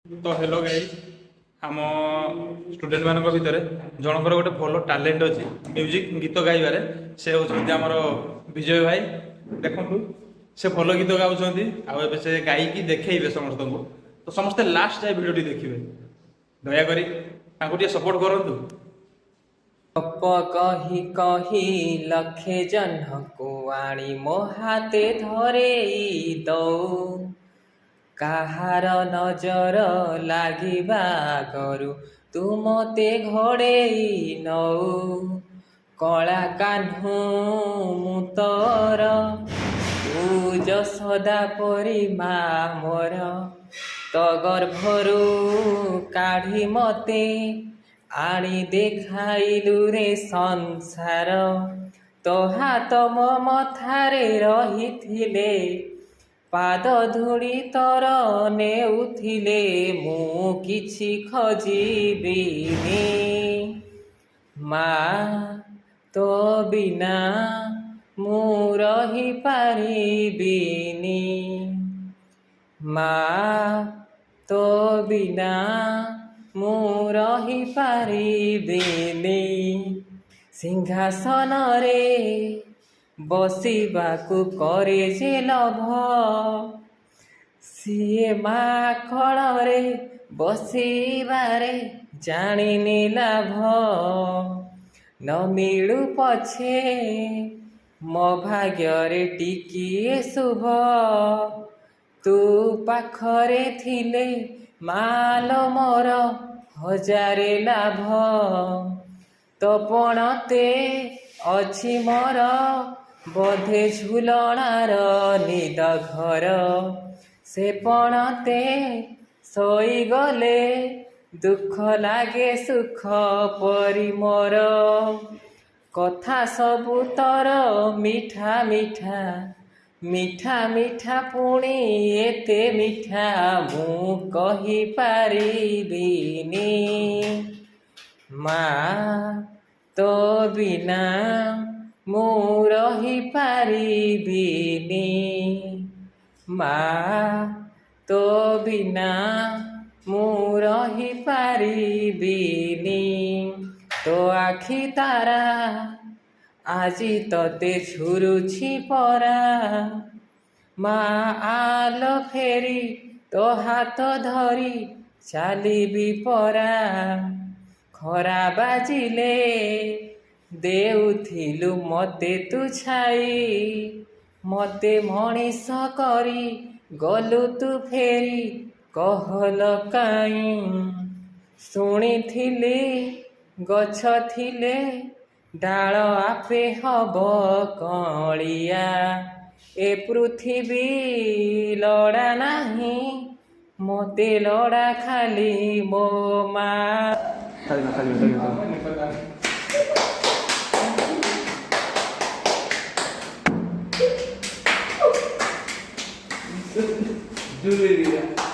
तो hello guys आम student मान भितर जनकर गोटे भल टैलेंट अच्छी म्यूजिक गीत गाइबार से होती आमर विजय भाई देखु से भल गीत गाँव से गायिकी देखिए समस्त को तो समस्ते लास्ट जाए भिडियो देखिए दयाकोरी सपोर्ट करूँ। गप कही कही लखे जह्नକୁ ଆଣି ମୋ ହାତେ ଧରେଇ ଦଉ କାହାର ନଜର ଲାଗିବା ଆଗରୁ ତୁ ମୋତେ ଘୋଡ଼େଇ ନଉ କଳା କାହ୍ନୁ ମୁଁ ତୋର ତୁ ଯଶୋଦା ପରି ମା ମୋର ତୋ ଗର୍ଭରୁ କାଢ଼ି ମୋତେ ଆଣି ଦେଖାଇଲୁ ରେ ସଂସାର ତୋ ହାତ ମୋ ମଥାରେ ରହିଥିଲେ ପାଦ ଧୂଳି ତୋର ନେଉଥିଲେ ମୁଁ କିଛି ଖୋଜିବିନି ମା ତୋ ବିନା ମୁଁ ରହିପାରିବିନି ମା ତୋ ବିନା ମୁଁ ରହିପାରିବିନି ସିଂହାସନରେ ବସିବାକୁ କରେ ଯେ ଲୋଭ ସିଏ ମା କୋଳରେ ବସିବାରେ ଜାଣିନି ଲାଭ ନ ମିଳୁ ପଛେ ମୋ ଭାଗ୍ୟରେ ଟିକିଏ ଶୁଭ ତୁ ପାଖରେ ଥିଲେ ମାଲୋ ମୋର ହଜାରେ ଲାଭ ତୋ ପଣତେ ଅଛି ମୋର ବୋଧେ ଝୁଲଣାର ନିଦ ଘର ସେ ପଣତେ ଶୋଇଗଲେ ଦୁଃଖ ଲାଗେ ସୁଖ ପରି ମୋର କଥା ସବୁ ତୋର ମିଠା ମିଠା ମିଠା ମିଠା ପୁଣି ଏତେ ମିଠା ମୁଁ କହିପାରିବିନି ମା ତୋ ବିନା ମୁଁ ରହିପାରିବିନି ମା ତୋ ବିନା ମୁଁ ରହିପାରିବିନି ତୋ ଆଖି ତାରା ଆଜି ତତେ ଝୁରୁଛି ପରା ମା ଆଲୋ ଫେରି ତୋ ହାତ ଧରି ଚାଲିବି ପରା ଖରା ବାଜିଲେ ଦେଉଥିଲୁ ମୋତେ ତୁ ଛାଇ ମୋତେ ମଣିଷ କରି ଗଲୁ ତୁ ଫେରି କହଲ କାଇଁ ଶୁଣିଥିଲି ଗଛ ଥିଲେ ଡାଳ ଆପେ ହବ କଅଁଳିଆ ଏ ପୃଥିବୀ ଲୋଡ଼ା ନାହିଁ ମୋତେ ଲୋଡ଼ା ଖାଲି ମୋ ମା Julia.